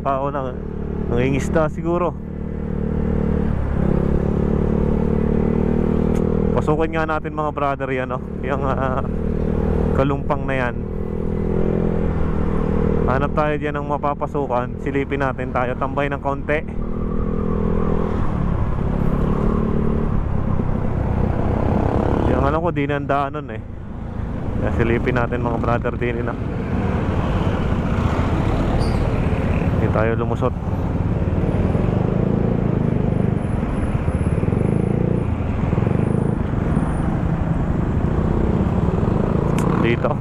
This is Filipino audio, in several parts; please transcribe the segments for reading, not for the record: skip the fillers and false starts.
tao na nangingisda siguro. Pasukin nga natin mga brother yan, no? Yung kalumpang na yan. Hanap tayo dyan ng mapapasukan. Silipin natin tayo, tambay ng konti. Yung alam ko di nandaan nun eh. Kaya silipin natin mga brother din na. Hindi tayo lumusot. Dito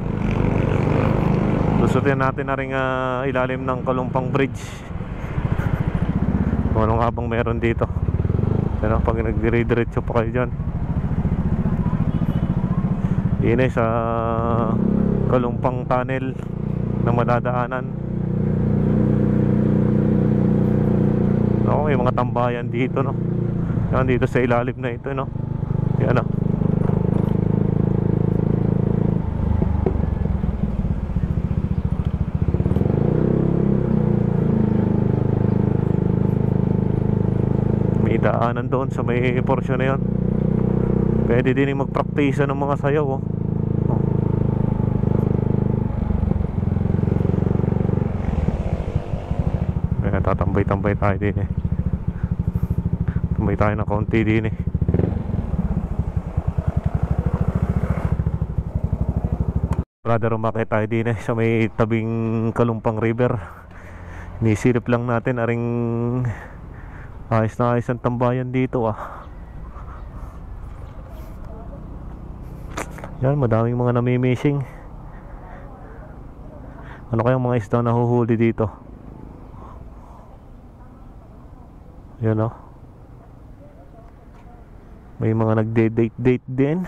lusutin natin na rin ilalim ng Kalumpang Bridge. Kung anong habang meron dito. Pero pag nagdire-diretso pa kayo dyan, yun ay sa Kalumpang Tunnel na madadaanan. Ako, may mga tambayan dito, no? Yan, dito sa ilalim na ito, no? Yan, no? Daanan doon sa may portion na yun. Pwede din magpraktisa ng mga sayaw, oh. Kaya tatambay-tambay tayo din eh. Tambay tayo ng kaunti din eh. Brother, umakit tayo din eh sa may tabing Kalumpang River. Nisilip lang natin aring ayos na ayos ang tambayan dito ah. Yan, madaming mga namimishing. Ano kayang mga isda nahuhuli dito? Yan oh. May mga nagde-date din.